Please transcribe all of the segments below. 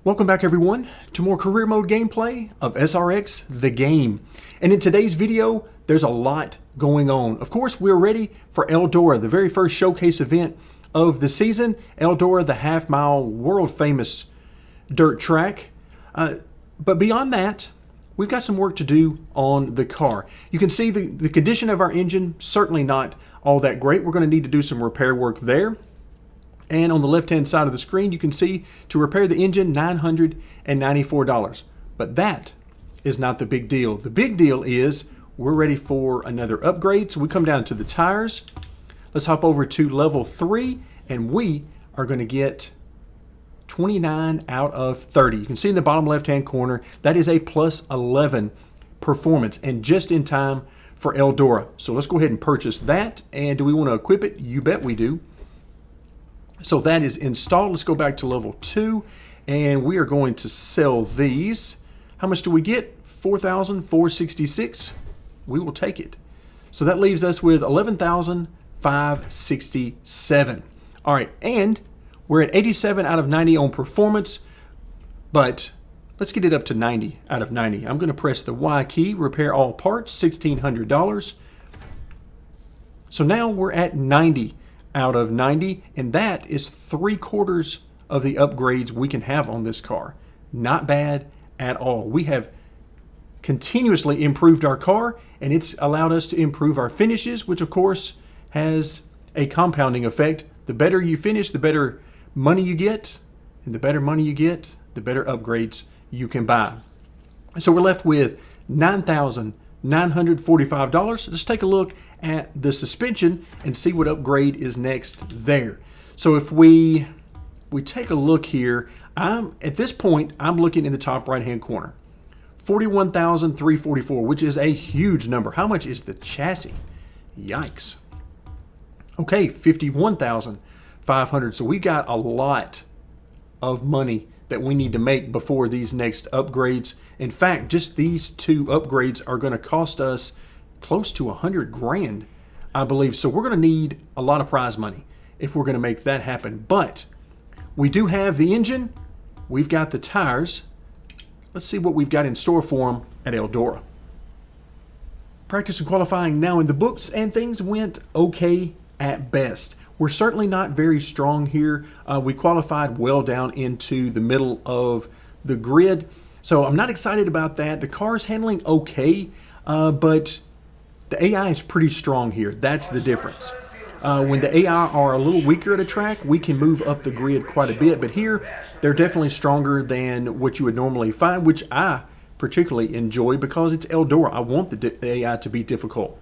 Welcome back everyone to more career mode gameplay of SRX the game. And in today's video, there's a lot going on. Of course, we're ready for Eldora, the very first showcase event of the season. Eldora, the half-mile world famous dirt track. But beyond that, we've got some work to do on the car. You can see the condition of our engine, certainly not all that great. We're going to need to do some repair work there. And on the left-hand side of the screen, you can see to repair the engine, $994. But that is not the big deal. The big deal is we're ready for another upgrade. So we come down to the tires. Let's hop over to level 3, and we are going to get 29 out of 30. You can see in the bottom left-hand corner, that is a plus 11 performance, and just in time for Eldora. So let's go ahead and purchase that. And do we want to equip it? You bet we do. So that is installed. Let's go back to level 2, and we are going to sell these. How much do we get? 4,466. We will take it. So that leaves us with 11,567. All right, and we're at 87 out of 90 on performance, but let's get it up to 90 out of 90. I'm going to press the Y key, repair all parts, $1,600. So now we're at 90 out of 90, and that is 3/4 of the upgrades we can have on this car. Not bad at all. We have continuously improved our car, and it's allowed us to improve our finishes, which of course has a compounding effect. The better you finish, the better money you get, and the better money you get, the better upgrades you can buy. So we're left with $9,945. Let's take a look at the suspension and see what upgrade is next there. So if we take a look here, at this point I'm looking in the top right hand corner, 41,344, which is a huge number. How much is the chassis? Yikes. Okay, 51,500. So we got a lot of money that we need to make before these next upgrades. In fact, just these two upgrades are going to cost us close to 100 grand, I believe. So we're going to need a lot of prize money if we're going to make that happen. But we do have the engine. We've got the tires. Let's see what we've got in store for them at Eldora. Practice and qualifying now in the books, and things went okay at best. We're certainly not very strong here. We qualified well down into the middle of the grid. So I'm not excited about that. The car is handling okay, but the AI is pretty strong here. That's the difference. When the AI are a little weaker at a track, we can move up the grid quite a bit. But here, they're definitely stronger than what you would normally find, which I particularly enjoy because it's Eldora. I want the AI to be difficult.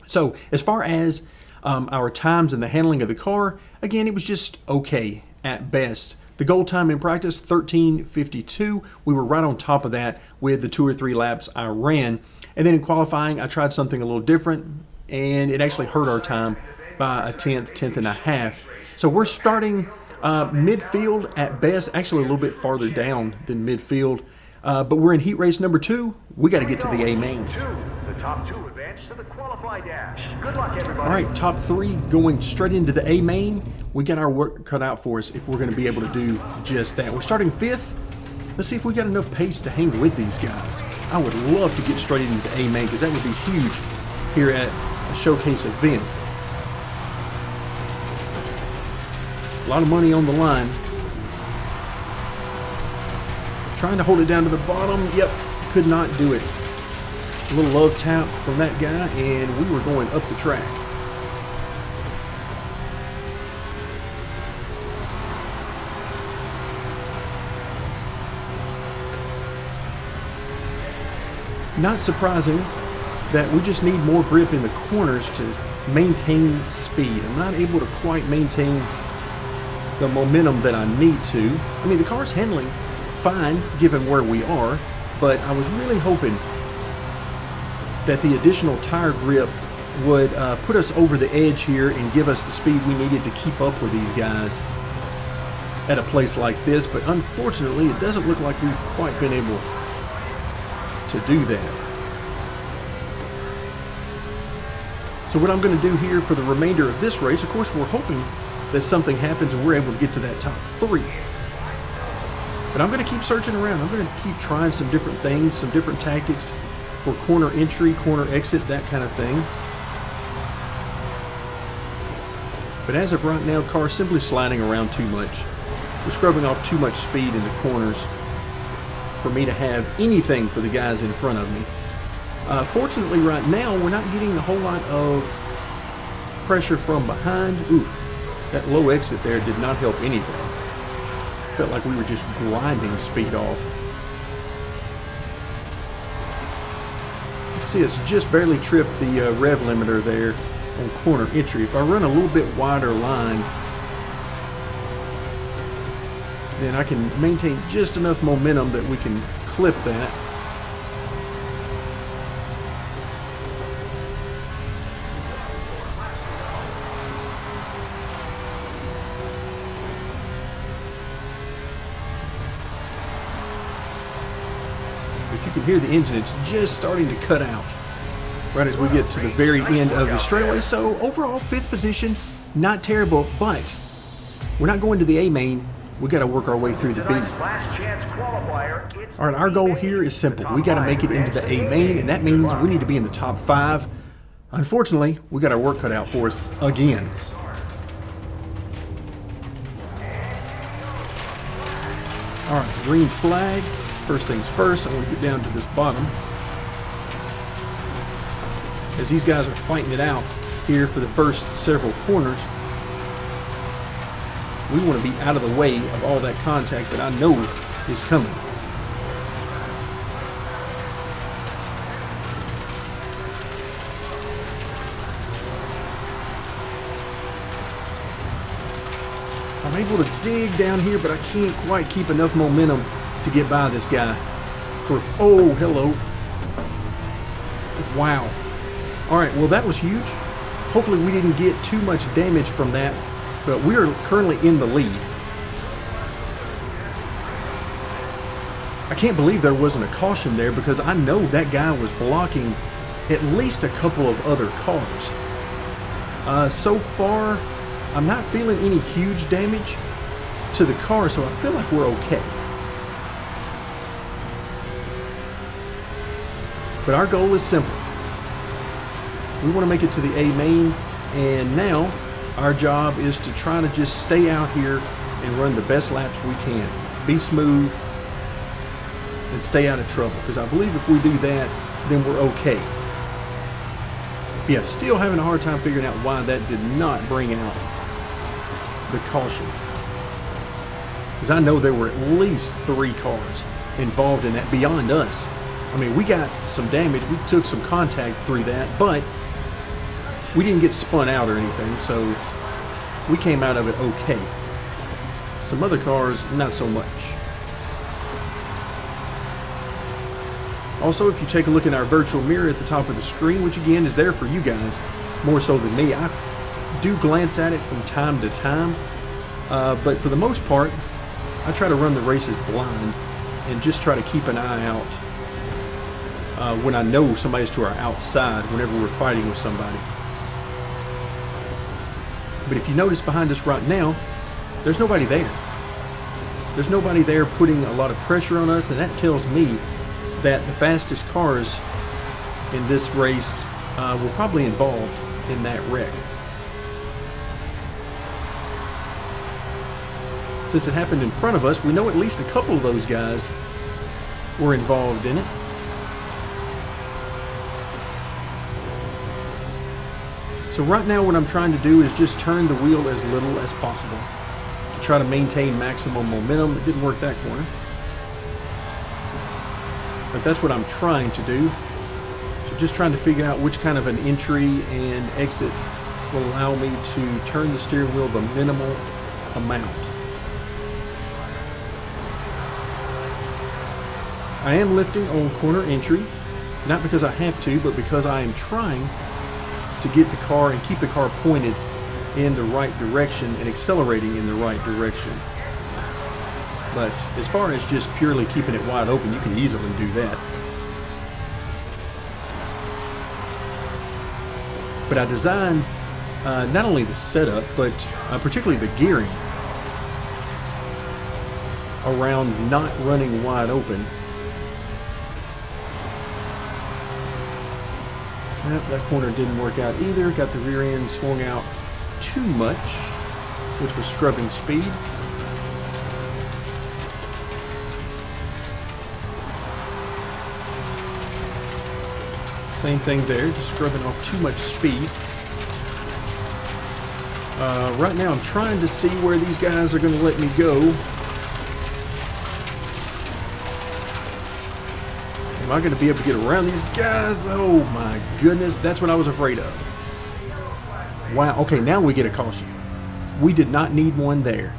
So as far as our times and the handling of the car, again, it was just okay at best. The goal time in practice, 13:52. We were right on top of that with the 2 or 3 laps I ran. And then in qualifying, I tried something a little different, and it actually hurt our time by a tenth and a half. So we're starting midfield at best, actually a little bit farther down than midfield. But we're in heat race number 2. We got to get to the A main. The top 2 advance to the qualify dash. Good luck, everybody. All right, top 3 going straight into the A main. We got our work cut out for us if we're going to be able to do just that. We're starting 5th. Let's see if we got enough pace to hang with these guys. I would love to get straight into the A main because that would be huge here at a showcase event. A lot of money on the line. Trying to hold it down to the bottom. Yep, could not do it. A little love tap from that guy, and we were going up the track. Not surprising that we just need more grip in the corners to maintain speed. I'm not able to quite maintain the momentum that I need to. I mean, the car's handling fine given where we are, but I was really hoping that the additional tire grip would put us over the edge here and give us the speed we needed to keep up with these guys at a place like this. But unfortunately, it doesn't look like we've quite been able to do that. So what I'm going to do here for the remainder of this race, of course, we're hoping that something happens and we're able to get to that top 3. But But I'm going to keep searching around. I'm going to keep trying some different things, some different tactics for corner entry, corner exit, that kind of thing. But as of right now, car's simply sliding around too much. We're scrubbing off too much speed in the corners for me to have anything for the guys in front of me. Fortunately, right now, we're not getting a whole lot of pressure from behind. Oof, that low exit there did not help anything. Felt like we were just grinding speed off. You can see it's just barely tripped the rev limiter there on corner entry. If I run a little bit wider line, then I can maintain just enough momentum that we can clip that. If you can hear the engine, it's just starting to cut out right as we get to the very end of the straightaway. So overall, 5th position, not terrible, but we're not going to the A main. We got to work our way through the B. All right, our goal here is simple. We got to make it into the A main, and that means we need to be in the top 5. Unfortunately, we got our work cut out for us again. All right, green flag. First things first, I want to get down to this bottom. As these guys are fighting it out here for the first several corners, we want to be out of the way of all that contact that I know is coming. I'm able to dig down here, but I can't quite keep enough momentum to get by this guy. Oh, hello. Wow. All right, well, that was huge. Hopefully we didn't get too much damage from that, but we are currently in the lead. I can't believe there wasn't a caution there, because I know that guy was blocking at least a couple of other cars. So far, I'm not feeling any huge damage to the car, so I feel like we're okay. But our goal is simple. We want to make it to the A main, and now our job is to try to just stay out here and run the best laps we can. Be smooth and stay out of trouble, because I believe if we do that, then we're okay. Yeah, still having a hard time figuring out why that did not bring out the caution, because I know there were at least 3 cars involved in that beyond us. I mean, we got some damage, we took some contact through that, but we didn't get spun out or anything, so we came out of it okay. Some other cars, not so much. Also, if you take a look at our virtual mirror at the top of the screen, which again is there for you guys, more so than me, I do glance at it from time to time, but for the most part, I try to run the races blind and just try to keep an eye out when I know somebody's to our outside whenever we're fighting with somebody. But if you notice behind us right now, there's nobody there. There's nobody there putting a lot of pressure on us, and that tells me that the fastest cars in this race were probably involved in that wreck. Since it happened in front of us, we know at least a couple of those guys were involved in it. So right now what I'm trying to do is just turn the wheel as little as possible to try to maintain maximum momentum. It didn't work that corner, but that's what I'm trying to do. So just trying to figure out which kind of an entry and exit will allow me to turn the steering wheel the minimal amount. I am lifting on corner entry, not because I have to, but because I am trying to get the car and keep the car pointed in the right direction and accelerating in the right direction. But as far as just purely keeping it wide open, you can easily do that. But I designed not only the setup, but particularly the gearing, around not running wide open. Yep, that corner didn't work out either. Got the rear end swung out too much, which was scrubbing speed. Same thing there, just scrubbing off too much speed. Right now I'm trying to see where these guys are going to let me go. Am I going to be able to get around these guys? Oh my goodness, that's what I was afraid of. Wow, okay, now we get a caution. We did not need one there.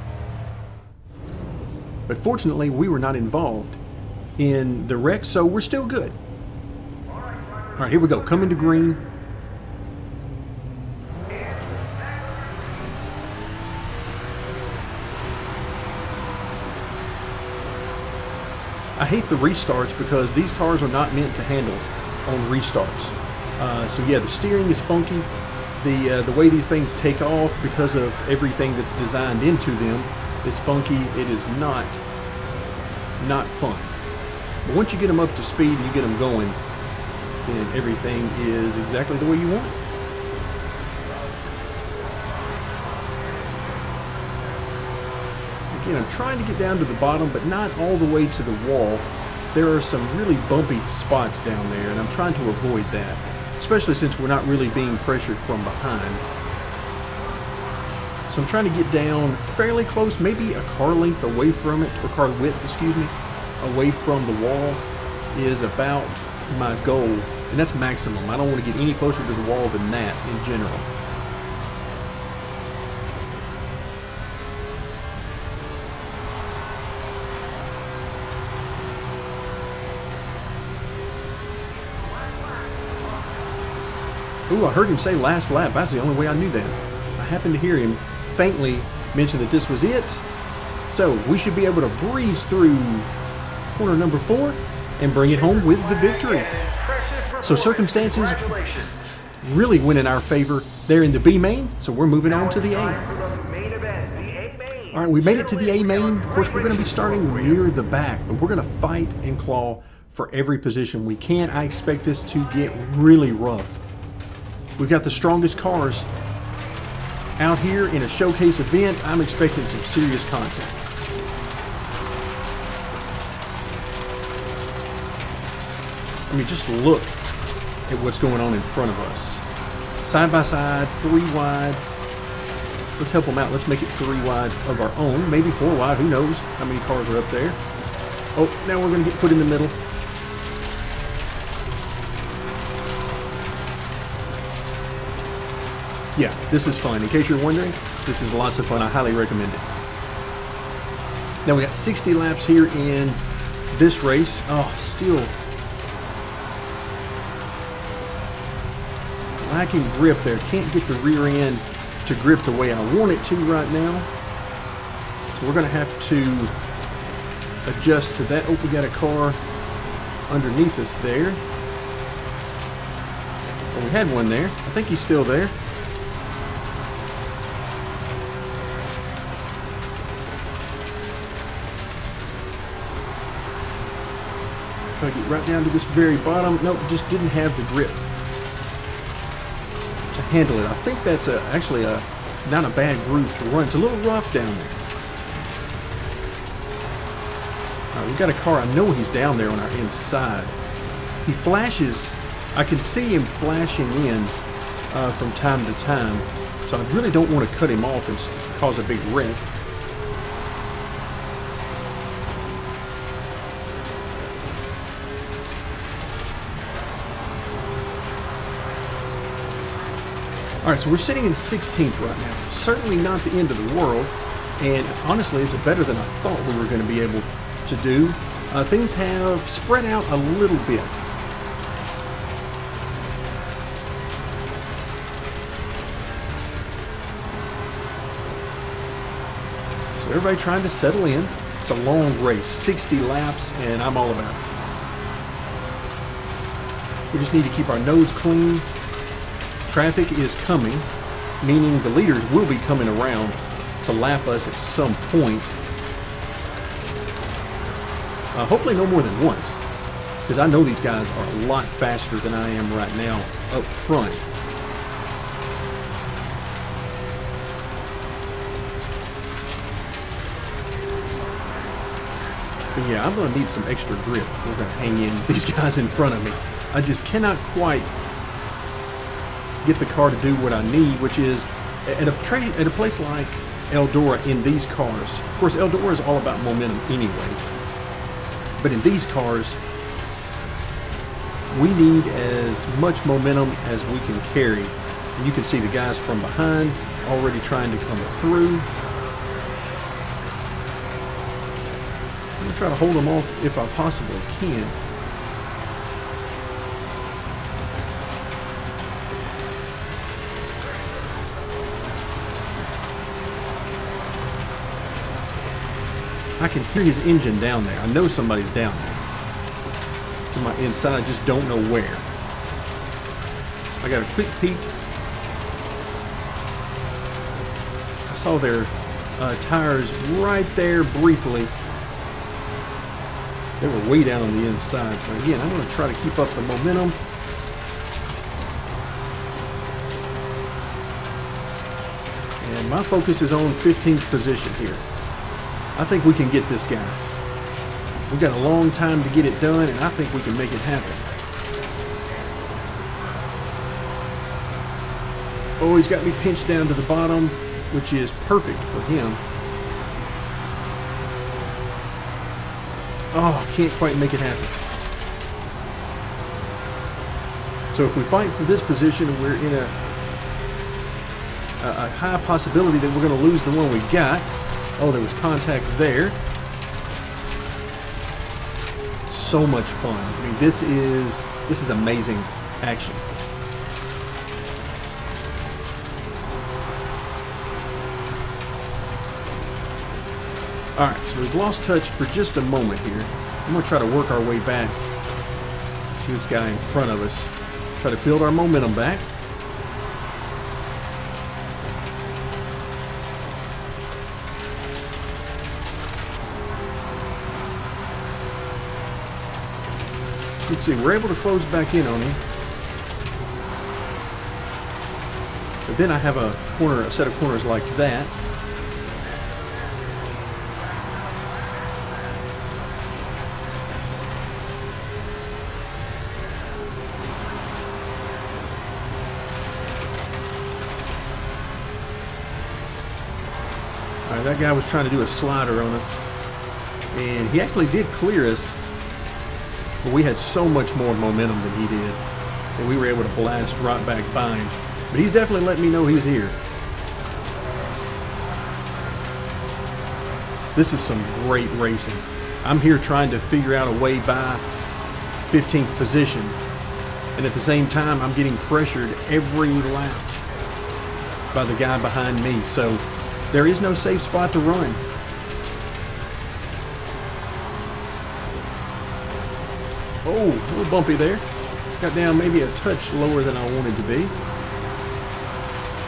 But fortunately, we were not involved in the wreck, so we're still good. All right, here we go. Coming to green. I hate the restarts because these cars are not meant to handle on restarts. So yeah, the steering is funky. The way these things take off because of everything that's designed into them is funky. It is not fun. But once you get them up to speed and you get them going, then everything is exactly the way you want it. Again, I'm trying to get down to the bottom, but not all the way to the wall. There are some really bumpy spots down there, and I'm trying to avoid that, especially since we're not really being pressured from behind. So I'm trying to get down fairly close, maybe a car length away from it, or car width, excuse me, away from the wall is about my goal, and that's maximum. I don't want to get any closer to the wall than that in general. Ooh, I heard him say last lap. That's the only way I knew that. I happened to hear him faintly mention that this was it. So we should be able to breeze through corner number 4 and bring it home with the victory. So circumstances really went in our favor there in the B main, so we're moving on to the A. All right, we made it to the A main. Of course, we're going to be starting near the back, but we're going to fight and claw for every position we can. I expect this to get really rough. We've got the strongest cars out here in a showcase event. I'm expecting some serious content. I mean, just look at what's going on in front of us. Side by side, 3 wide. Let's help them out. Let's make it 3 wide of our own. Maybe 4 wide. Who knows how many cars are up there. Oh, now we're going to get put in the middle. Yeah, this is fun. In case you're wondering, this is lots of fun. I highly recommend it. Now we got 60 laps here in this race. Oh, still lacking grip there. Can't get the rear end to grip the way I want it to right now. So we're going to have to adjust to that. Oh, we got a car underneath us there. Well, we had one there. I think he's still there. Try to get right down to this very bottom. Nope, just didn't have the grip to handle it. I think that's actually not a bad groove to run. It's a little rough down there. All right, we've got a car. I know he's down there on our inside. He flashes. I can see him flashing in from time to time. So I really don't want to cut him off and cause a big wreck. Alright, so we're sitting in 16th right now. Certainly not the end of the world, and honestly, it's better than I thought we were going to be able to do. Things have spread out a little bit. So everybody trying to settle in. It's a long race, 60 laps, and I'm all about it. We just need to keep our nose clean. Traffic is coming, meaning the leaders will be coming around to lap us at some point. Hopefully no more than once, because I know these guys are a lot faster than I am right now up front. But yeah, I'm going to need some extra grip if we're going to hang in these guys in front of me. I just cannot quite get the car to do what I need, which is at a place like Eldora in these cars. Of course, Eldora is all about momentum anyway. But in these cars, we need as much momentum as we can carry. And you can see the guys from behind already trying to come through. I'm going to try to hold them off if I possibly can. I can hear his engine down there. I know somebody's down there. To my inside, I just don't know where. I got a quick peek. I saw their tires right there briefly. They were way down on the inside. So again, I'm going to try to keep up the momentum. And my focus is on 15th position here. I think we can get this guy. We've got a long time to get it done, and I think we can make it happen. Oh, he's got me pinched down to the bottom, which is perfect for him. Oh, can't quite make it happen. So if we fight for this position, we're in a high possibility that we're going to lose the one we got. Oh, there was contact there. So much fun. I mean, this is amazing action. Alright, so we've lost touch for just a moment here. I'm going to try to work our way back to this guy in front of us. Try to build our momentum back. Let's see, we're able to close back in on him. But then I have a set of corners like that. Alright, that guy was trying to do a slider on us. And he actually did clear us. But we had so much more momentum than he did. And we were able to blast right back by him. But he's definitely letting me know he's here. This is some great racing. I'm here trying to figure out a way by 15th position. And at the same time, I'm getting pressured every lap by the guy behind me. So there is no safe spot to run. Oh, a little bumpy there. Got down maybe a touch lower than I wanted to be.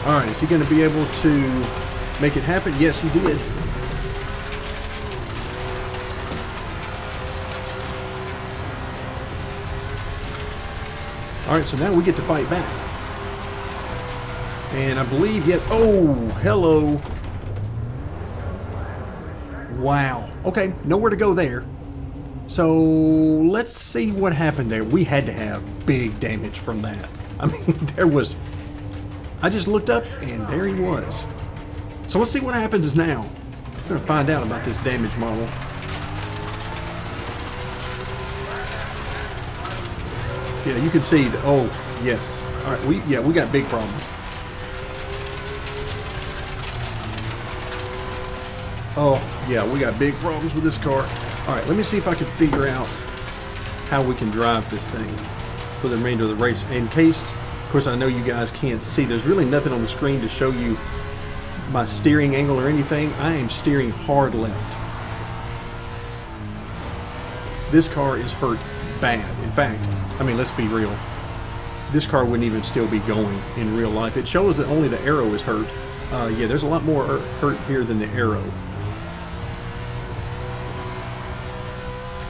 Alright, is he going to be able to make it happen? Yes, he did. Alright, so now we get to fight back. And I believe yet... Oh, hello. Wow. Okay, nowhere to go there. So let's see what happened there. We had to have big damage from that. I mean, there was... I just looked up and there he was. So let's see what happens now. We're going to find out about this damage model. Yeah, you can see that. Oh, yes. All right, we got big problems. Oh, yeah, we got big problems with this car. All right, let me see if I can figure out how we can drive this thing for the remainder of the race. In case, of course, I know you guys can't see. There's really nothing on the screen to show you my steering angle or anything. I am steering hard left. This car is hurt bad. In fact, I mean, let's be real. This car wouldn't even still be going in real life. It shows that only the arrow is hurt. Yeah, there's a lot more hurt here than the arrow.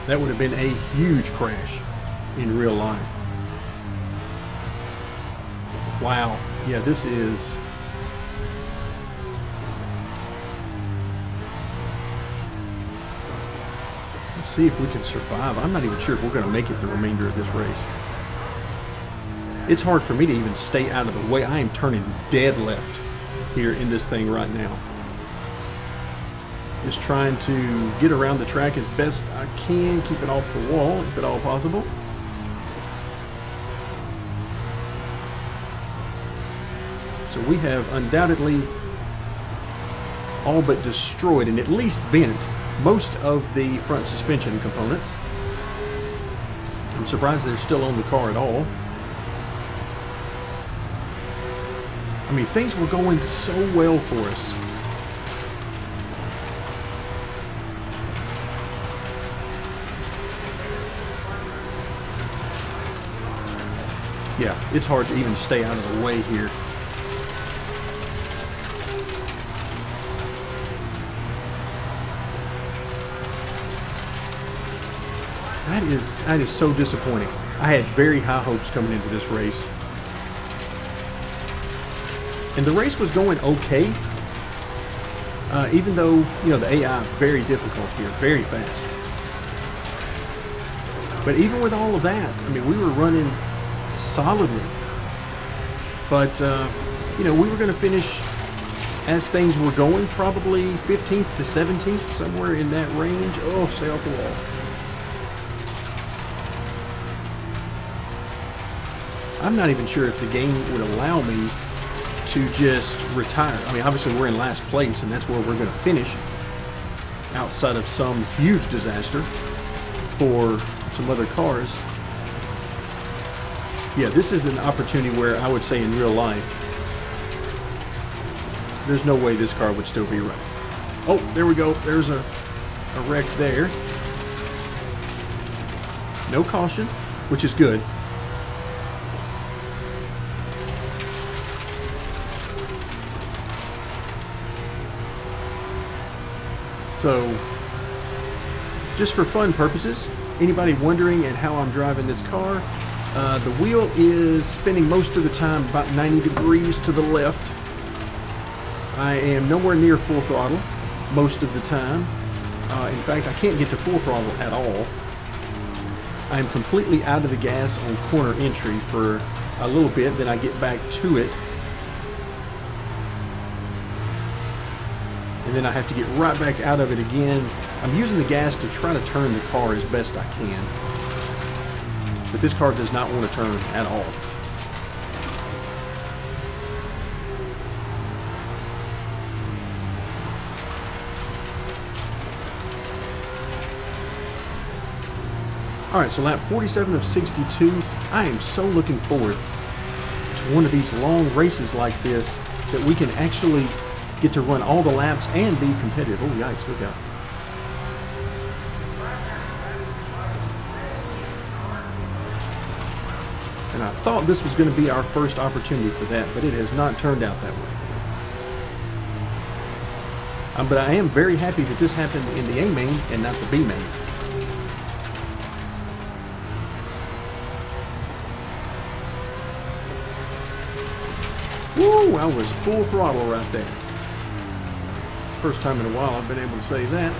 That would have been a huge crash in real life. Wow. Yeah, this is... Let's see if we can survive. I'm not even sure if we're going to make it the remainder of this race. It's hard for me to even stay out of the way. I am turning dead left here in this thing right now. Just trying to get around the track as best I can, keep it off the wall if at all possible. So we have undoubtedly all but destroyed and at least bent most of the front suspension components. I'm surprised they're still on the car at all. I mean, things were going so well for us. Yeah, it's hard to even stay out of the way here. That is so disappointing. I had very high hopes coming into this race. And the race was going okay. Even though, you know, the AI very difficult here, very fast. But even with all of that, I mean, we were running solidly. But, you know, we were going to finish as things were going, probably 15th to 17th, somewhere in that range. Oh, stay off the wall. I'm not even sure if the game would allow me to just retire. I mean, obviously we're in last place, and that's where we're going to finish, outside of some huge disaster for some other cars. Yeah, this is an opportunity where I would say in real life, there's no way this car would still be running. Oh, there we go. There's a wreck there. No caution, which is good. So, just for fun purposes, anybody wondering at how I'm driving this car, the wheel is spinning most of the time about 90 degrees to the left. I am nowhere near full throttle most of the time. In fact, I can't get to full throttle at all. I'm completely out of the gas on corner entry for a little bit, then I get back to it. And then I have to get right back out of it again. I'm using the gas to try to turn the car as best I can. But this car does not want to turn at all. Alright, so lap 47 of 62. I am so looking forward to one of these long races like this that we can actually get to run all the laps and be competitive. Oh, yikes, look out. And I thought this was going to be our first opportunity for that, but it has not turned out that way. But I am very happy that this happened in the A main and not the B main. Woo, I was full throttle right there. First time in a while I've been able to say that.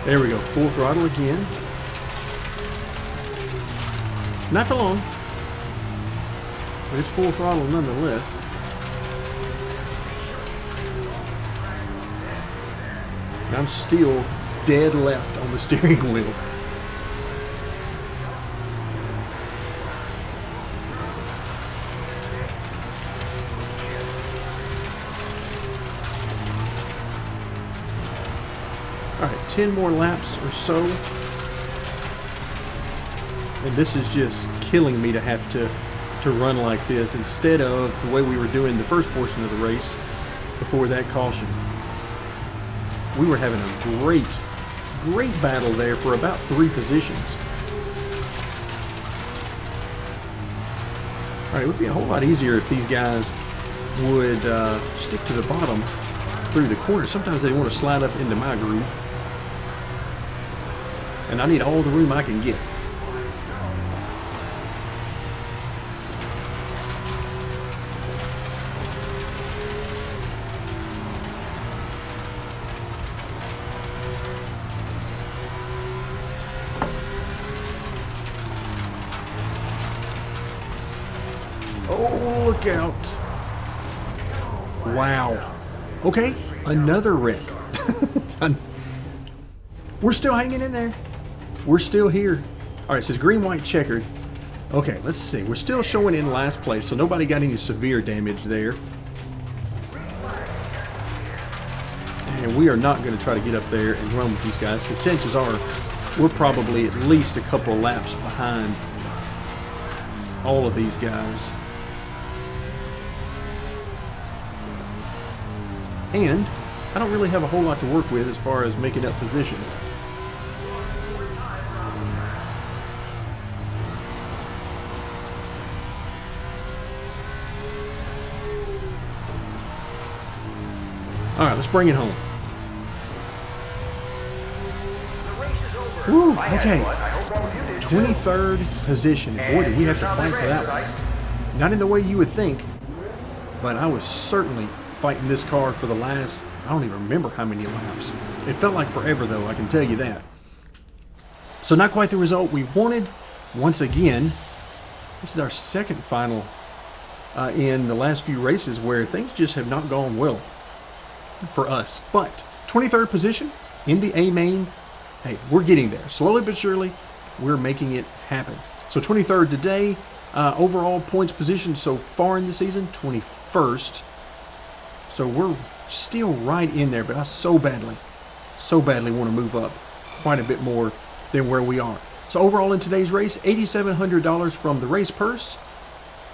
There we go, full throttle again. Not for long, but it's full throttle nonetheless. And I'm still dead left on the steering wheel. Alright, 10 more laps or so. And this is just killing me to have to run like this instead of the way we were doing the first portion of the race before that caution. We were having a great battle there for about 3 positions. Alright, it would be a whole lot easier if these guys would stick to the bottom through the corner. Sometimes they want to slide up into my groove. And I need all the room I can get. Oh, look out. Wow. Okay, another wreck. We're still hanging in there. We're still here. All right, it says green, white, checkered. Okay, let's see. We're still showing in last place, so nobody got any severe damage there. And we are not going to try to get up there and run with these guys, because chances are we're probably at least a couple laps behind all of these guys. And I don't really have a whole lot to work with as far as making up positions. All right, let's bring it home. Woo, okay. 23rd position. Boy, did we have to fight for that one. Not in the way you would think, but I was certainly fighting this car for the last, I don't even remember how many laps. It felt like forever, though, I can tell you that. So not quite the result we wanted. Once again, this is our second final in the last few races where things just have not gone well for us. But 23rd position in the A main. Hey, we're getting there. Slowly but surely, we're making it happen. So 23rd today. Overall points position so far in the season, 21st. So we're still right in there, but I so badly want to move up quite a bit more than where we are. So overall in today's race, $8,700 from the race purse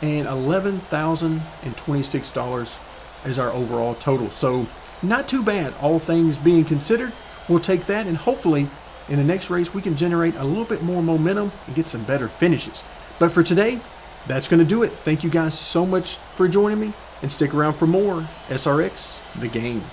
and $11,026 is our overall total. So not too bad, all things being considered. We'll take that, and hopefully in the next race we can generate a little bit more momentum and get some better finishes. But for today, that's going to do it. Thank you guys so much for joining me, and stick around for more SRX, the game.